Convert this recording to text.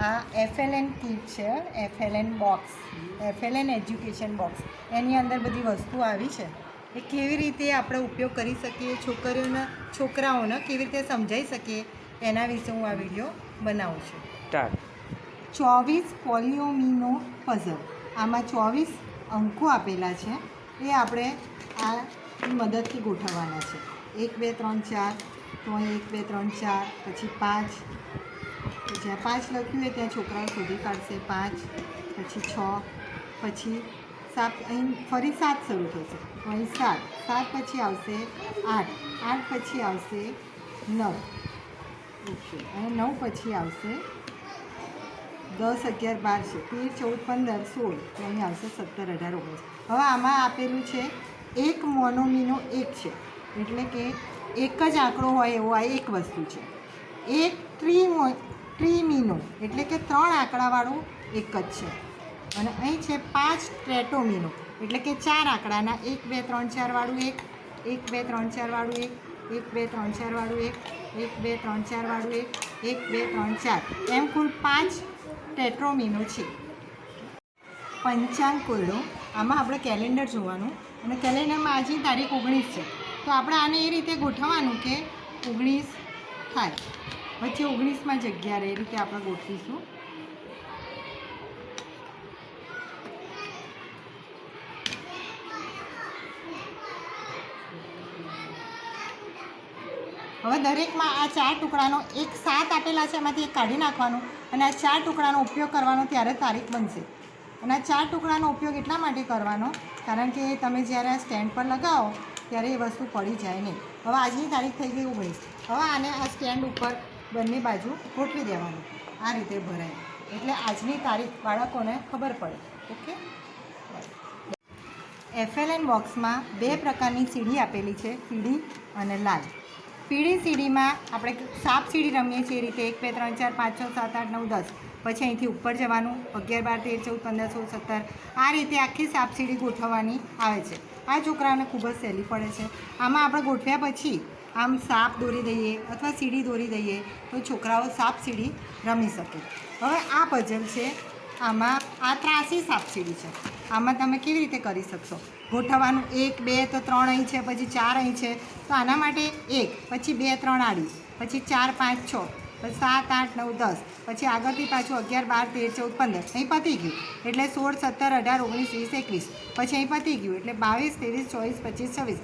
આ FLN kit છે, FLN box, FLN education box. એની અંદર બધી વસ્તુ આવી છે. એ કેવી રીતે આપણે ઉપયોગ કરી શકીએ, છોકરાઓને કેવી રીતે સમજાવી શકીએ, એના વિશે હું આ વિડીયો બનાવું છું. 24 પોલિયોમિનો પઝલ. આમાં 24 અંકો આપેલા છે. એ આપણે આ મદદથી ગોઠવવાના છે. 1 2 3 4, તો અહીં 1 2 3 4, પછી 5, જ્યાં 5 લખ્યું હોય ત્યાં છોકરાઓ શોધી કાઢશે. 5, પછી 6, પછી 7, અહીં ફરી 7 શરૂ થશે, તો અહીં 7, 7 પછી આવશે 8, 8 પછી આવશે 9, ઓકે, અને 9 પછી આવશે 10 11 12 છે, 13 14 15 16, તો અહીં આવશે 17 18 19. હવે આમાં આપેલું છે એક મોનોમિનો 1 છે, એટલે કે એક જ આંકડો હોય એવો આ એક વસ્તુ છે. એક ટ્રીમિનો એટલે કે 3 આંકડાવાળું એક જ છે. અને અહીં છે 5 ટ્રેટોમિનો એટલે કે 4 આંકડાના 1 2 3 4 વાળું એક, 1 2 3 4 વાળું એક, 1 2 3 4 વાળું એક, 1 2 3 4 વાળું એક, 1 2 3 4, એમ કુલ 5 ટેટ્રોમિનો છે. પંચાંગ કોયડો. આમાં આપણે કેલેન્ડર જોવાનું, અને કેલેન્ડરમાં આજની તારીખ 19 છે, તો આપણે આને એ રીતે ગોઠવવાનું કે 19 થાય, પછી 19માં જગ્યા રહે, એ રીતે આપણે ગોઠવીશું. હવે દરેકમાં આ 4 ટુકડાનો એક 7 આપેલા છે, એમાંથી એક કાઢી નાખવાનું, અને આ 4 ટુકડાનો ઉપયોગ કરવાનો, ત્યારે તારીખ બનશે. અને આ 4 ટુકડાનો ઉપયોગ એટલા માટે કરવાનો કારણ કે તમે જ્યારે આ સ્ટેન્ડ પર લગાવો ત્યારે એ વસ્તુ પડી જાય નહીં. હવે આજની તારીખ થઈ ગઈ 19. હવે આને આ સ્ટેન્ડ ઉપર બંને બાજુ ગોઠવી દેવાનું, આ રીતે ભરાય, એટલે આજની તારીખ બાળકોને ખબર પડે. ઓકે. FLN બોક્સમાં 2 પ્રકારની સીડી આપેલી છે, પીળી અને લાલ. પીળી સીડીમાં આપણે સાપ સીડી રમીએ છીએ એ રીતે 1 2 3 4 5 6 7 8 9 10, પછી અહીંથી ઉપર જવાનું 11 12 13 14 15 16 17, આ રીતે આખી સાપ સીડી ગોઠવવાની આવે છે. આ છોકરાઓને ખૂબ જ સહેલી પડે છે. આમાં આપણે ગોઠવ્યા પછી આમ સાપ દોરી દઈએ અથવા સીડી દોરી દઈએ તો છોકરાઓ સાપ સીડી રમી શકે. હવે આ પઝલ છે, આમાં આ ત્રાસી સાપ સીડી છે. આમાં તમે કેવી રીતે કરી શકશો? ગોઠવવાનું 1 2 તો 3 અહીં છે, પછી 4 અહીં છે, તો આના માટે 1, પછી 2 3 આડી, પછી 4 5 6, પછી 7 8 9 10, પછી આગળથી પાછું 11 12 13 14 15, અહીં પતી ગયું એટલે 16 17 18 19 20 21, પછી અહીં પતી ગયું એટલે 22 23 24 25 26.